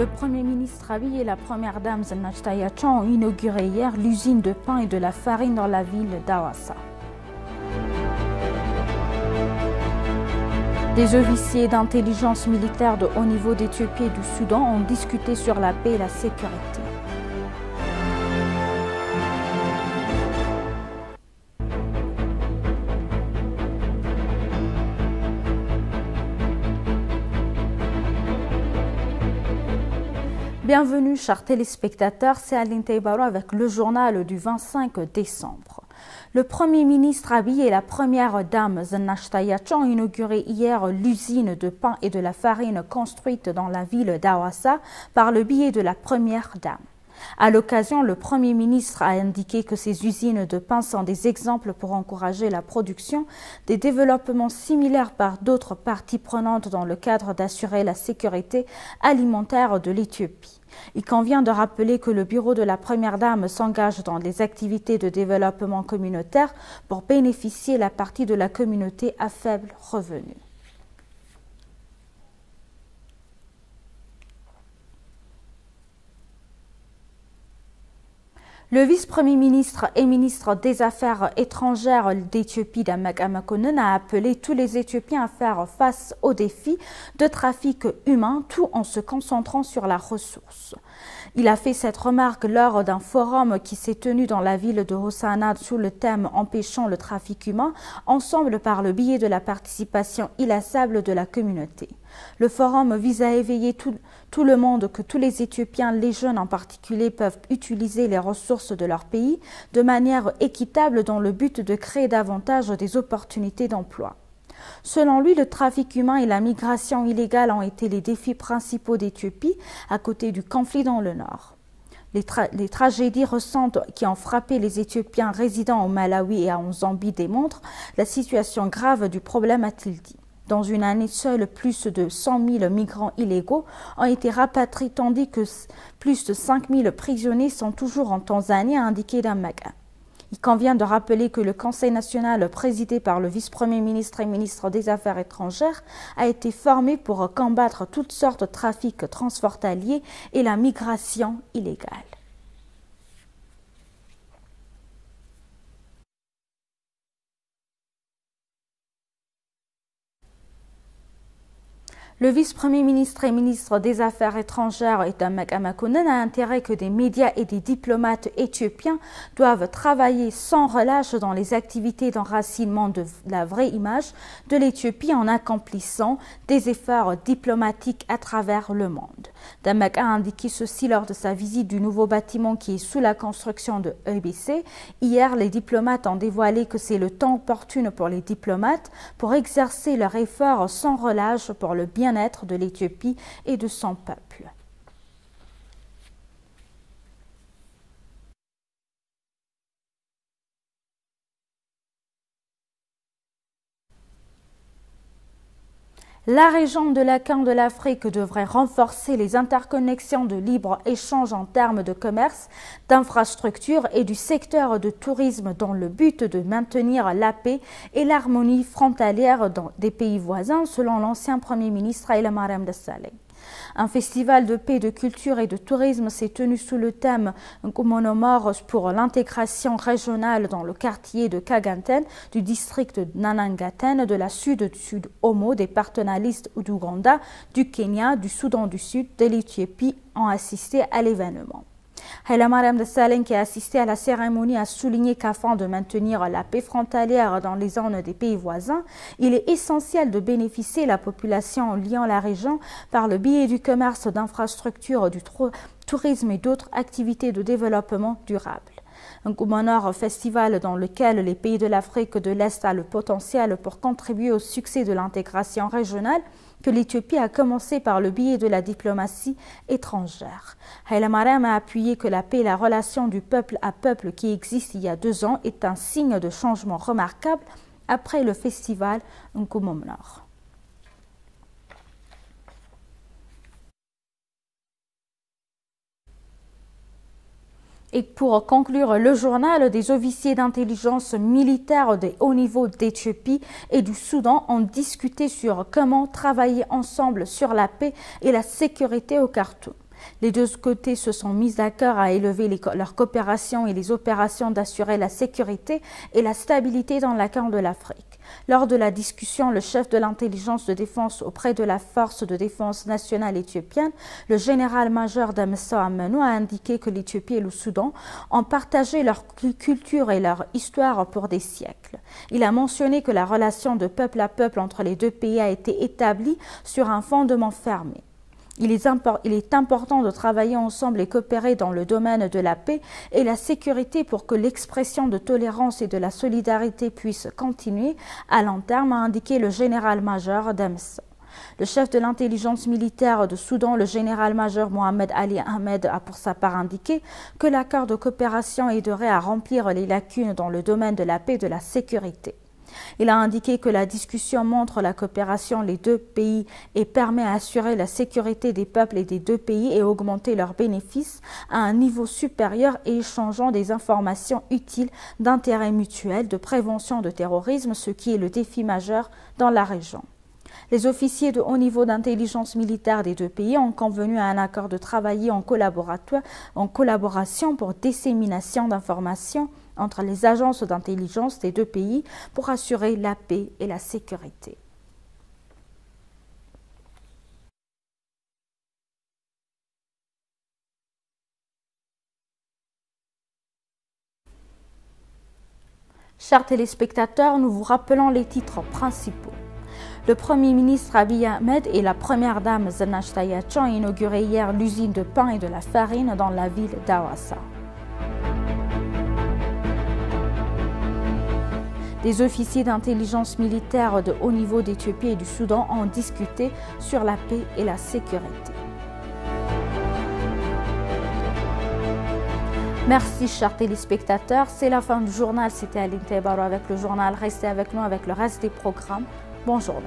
Le Premier ministre Abiy et la Première Dame Zennathta Yachang ont inauguré hier l'usine de pain et de la farine dans la ville d'Hawassa. Des officiers d'intelligence militaire de haut niveau d'Éthiopie et du Soudan ont discuté sur la paix et la sécurité. Bienvenue chers téléspectateurs, c'est Aline Taïbaro avec le journal du 25 décembre. Le Premier ministre Abiy et la Première Dame Zennathta Yachang ont inauguré hier l'usine de pain et de la farine construite dans la ville d'Hawassa par le biais de la Première Dame. À l'occasion, le Premier ministre a indiqué que ces usines de pain sont des exemples pour encourager la production des développements similaires par d'autres parties prenantes dans le cadre d'assurer la sécurité alimentaire de l'Éthiopie. Il convient de rappeler que le bureau de la Première Dame s'engage dans les activités de développement communautaire pour bénéficier la partie de la communauté à faible revenu. Le vice-premier ministre et ministre des Affaires étrangères d'Éthiopie, Damak Amakonnen, a appelé tous les Éthiopiens à faire face aux défis de trafic humain, tout en se concentrant sur la ressource. Il a fait cette remarque lors d'un forum qui s'est tenu dans la ville de Hossana sous le thème « Empêchons le trafic humain » ensemble par le biais de la participation inlassable de la communauté. Le forum vise à éveiller tout le monde que tous les Éthiopiens, les jeunes en particulier, peuvent utiliser les ressources de leur pays de manière équitable dans le but de créer davantage des opportunités d'emploi. Selon lui, le trafic humain et la migration illégale ont été les défis principaux d'Éthiopie à côté du conflit dans le nord. Les tragédies récentes qui ont frappé les Éthiopiens résidant au Malawi et en Zambie démontrent la situation grave du problème, a-t-il dit. Dans une année seule, plus de 100 000 migrants illégaux ont été rapatriés, tandis que plus de 5 000 prisonniers sont toujours en Tanzanie, a indiqué Damak. Il convient de rappeler que le Conseil national, présidé par le vice-premier ministre et ministre des Affaires étrangères, a été formé pour combattre toutes sortes de trafics transfrontaliers et la migration illégale. Le vice-premier ministre et ministre des Affaires étrangères, Damak Amakonnen, a intérêt que des médias et des diplomates éthiopiens doivent travailler sans relâche dans les activités d'enracinement de la vraie image de l'Éthiopie en accomplissant des efforts diplomatiques à travers le monde. Damak a indiqué ceci lors de sa visite du nouveau bâtiment qui est sous la construction de EBC. Hier, les diplomates ont dévoilé que c'est le temps opportun pour les diplomates pour exercer leurs efforts sans relâche pour le bien-être de l'Éthiopie et de son peuple. La région de la Corne de l'Afrique devrait renforcer les interconnexions de libre-échange en termes de commerce, d'infrastructures et du secteur de tourisme dans le but de maintenir la paix et l'harmonie frontalière des pays voisins, selon l'ancien Premier ministre Hailemariam Desalegn. Un festival de paix, de culture et de tourisme s'est tenu sous le thème Nkumonomor pour l'intégration régionale dans le quartier de Kaganten du district de Nanangaten, de la Sud-Omo, des partenariats d'Ouganda, du Kenya, du Soudan du Sud, de l'Éthiopie ont assisté à l'événement. Hailemariam Desalegn, qui a assisté à la cérémonie, a souligné qu'afin de maintenir la paix frontalière dans les zones des pays voisins, il est essentiel de bénéficier la population liant la région par le biais du commerce, d'infrastructures, du tourisme et d'autres activités de développement durable. Un Nkumonor festival dans lequel les pays de l'Afrique de l'Est a le potentiel pour contribuer au succès de l'intégration régionale que l'Éthiopie a commencé par le biais de la diplomatie étrangère. Hailemariam a appuyé que la paix et la relation du peuple à peuple qui existe il y a 2 ans est un signe de changement remarquable après le festival Nkumonor. Et pour conclure le journal, des officiers d'intelligence militaire de haut niveau d'Éthiopie et du Soudan ont discuté sur comment travailler ensemble sur la paix et la sécurité au Khartoum. Les deux côtés se sont mis d'accord à élever leur coopération et les opérations d'assurer la sécurité et la stabilité dans la Corne de l'Afrique. Lors de la discussion, le chef de l'intelligence de défense auprès de la force de défense nationale éthiopienne, le général-major Damassa Amano, a indiqué que l'Éthiopie et le Soudan ont partagé leur culture et leur histoire pour des siècles. Il a mentionné que la relation de peuple à peuple entre les deux pays a été établie sur un fondement fermé. Il est important de travailler ensemble et coopérer dans le domaine de la paix et la sécurité pour que l'expression de tolérance et de la solidarité puisse continuer à long terme, a indiqué le général-major Damassa. Le chef de l'intelligence militaire de Soudan, le général-major Mohamed Ali Ahmed, a pour sa part indiqué que l'accord de coopération aiderait à remplir les lacunes dans le domaine de la paix et de la sécurité. Il a indiqué que la discussion montre la coopération des deux pays et permet à assurer la sécurité des peuples et des deux pays et augmenter leurs bénéfices à un niveau supérieur et échangeant des informations utiles d'intérêt mutuel, de prévention de terrorisme, ce qui est le défi majeur dans la région. Les officiers de haut niveau d'intelligence militaire des deux pays ont convenu à un accord de travailler en collaboration pour dissémination d'informations entre les agences d'intelligence des deux pays pour assurer la paix et la sécurité. Chers téléspectateurs, nous vous rappelons les titres principaux. Le Premier ministre Abiy Ahmed et la Première dame Zanash Tayac ont inauguré hier l'usine de pain et de la farine dans la ville d'Awassa. Des officiers d'intelligence militaire de haut niveau d'Éthiopie et du Soudan ont discuté sur la paix et la sécurité. Merci chers téléspectateurs, c'est la fin du journal, c'était Aline Taibaro avec le journal, restez avec nous avec le reste des programmes. Bonne journée.